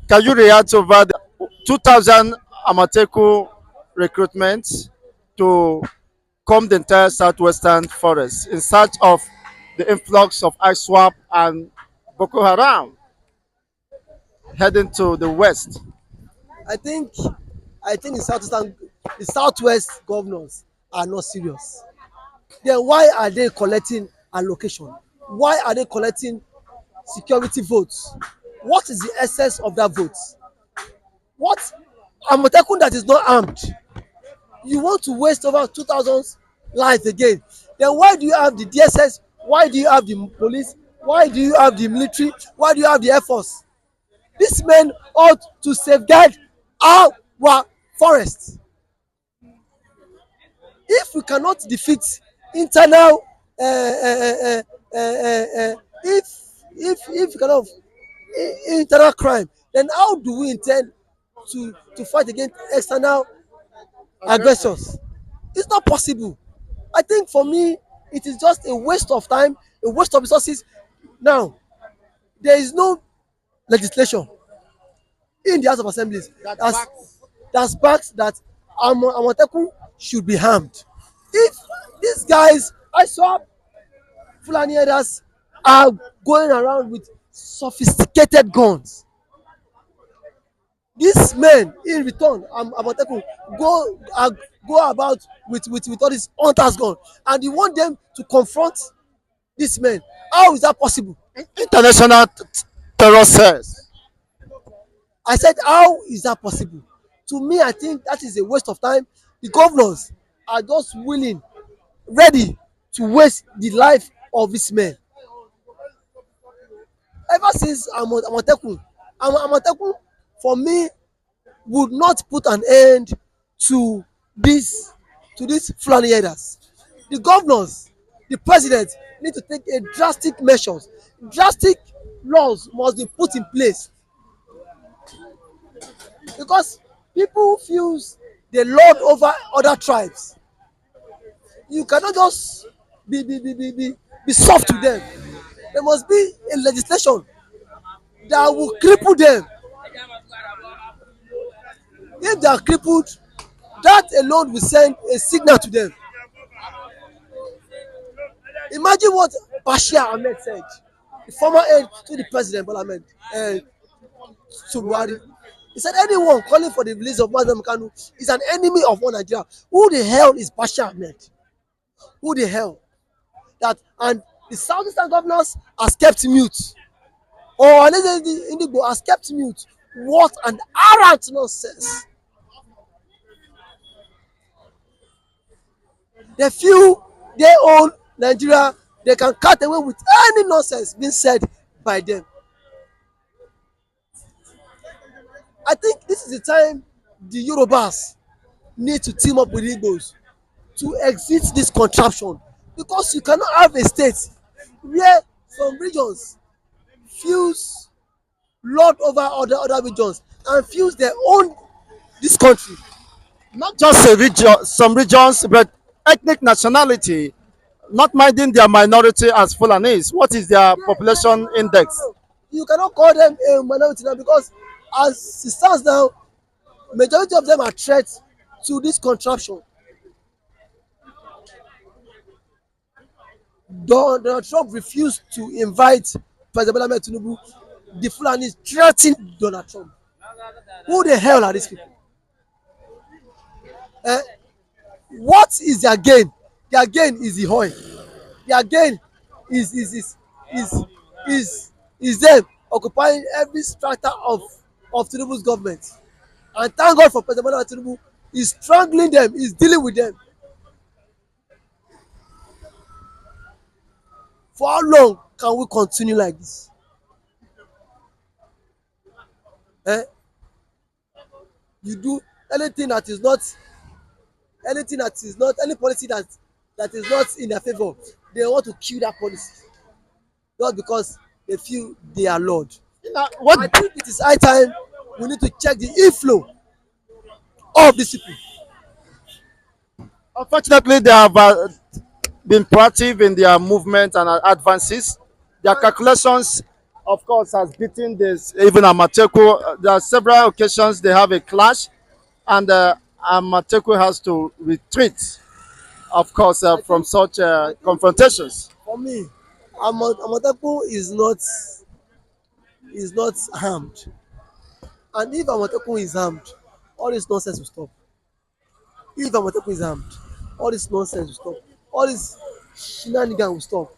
Can you react over the 2,000 Amotekun recruitment to come the entire southwestern forest in search of the influx of ISWAP and Boko Haram heading to the west? I think the southwest governors are not serious. Then why are they collecting allocation? Why are they collecting security votes? What is the essence of that vote? What Amotekun that is not armed, you want to waste over 2,000 lives again? Then why do you have the DSS? Why do you have the police? Why do you have the military? Why do you have the air force? These men ought to safeguard our forests. If we cannot defeat internal if we cannot internal crime, then how do we intend to fight against external aggressors? It's not possible. I think for me it is just a waste of time, a waste of resources. Now there is no legislation in the House of Assemblies that's backed that Amotekun should be harmed. If these guys, I saw Fulani herders are going around with sophisticated guns. These men in return, Amotekun, go go about with all these hunters gun, and you want them to confront these men. How is that possible? International terror cells. I said, how is that possible? To me, I think that is a waste of time. The governors are just willing, ready to waste the life of these men. Ever since Amotekun, Amotekun, for me, would not put an end to this to these Fulani herders. The governors, the president need to take a drastic measures. Drastic laws must be put in place because people feels they lord over other tribes. You cannot just be soft to them. There must be a legislation that will cripple them. If they are crippled, that alone will send a signal to them. Imagine what Bashir Ahmed said, the former aide to the president Bola Ahmed to Buhari. He said anyone calling for the release of Mazen Kanu is an enemy of one Nigeria. Who the hell is Bashir Ahmed? Who the hell? That and the southeastern governors has kept mute. Or Aleze Indigbo has kept mute. What an arrant nonsense. They feel they own Nigeria, they can cut away with any nonsense being said by them. I think this is the time the Yorubas need to team up with Igbos to exit this contraption, because you cannot have a state where some regions feels lord over other regions and feels they own this country. Not just a region, some regions, but ethnic nationality, not minding their minority as Fulanis. What is their population index? You cannot call them a minority now because as it stands now, majority of them are threats to this contraption. Donald Trump refused to invite President Bola Ahmed Tinubu. The Fulani threatened Donald Trump. Who the hell are these people? Eh? What is their gain? Their gain is the oil. Their gain is is them occupying every strata of Tinubu's government. And thank God for President Bola Ahmed Tinubu. He's strangling them. He's dealing with them. For how long can we continue like this? Eh? You do anything that is not any policy that is not in their favor, they want to kill that policy just because they feel they are lord. What I think it is high time we need to check the inflow of these people. Unfortunately, they have been proactive in their movement and advances. Their calculations of course, has beaten this. Even Amotekun, there are several occasions they have a clash, and Amotekun has to retreat, of course, I from think such I think confrontations. for me, Amotekun is not harmed, and if Amotekun is harmed, all this nonsense will stop. If Amotekun is harmed, all this nonsense will stop. All this shenanigan will stop.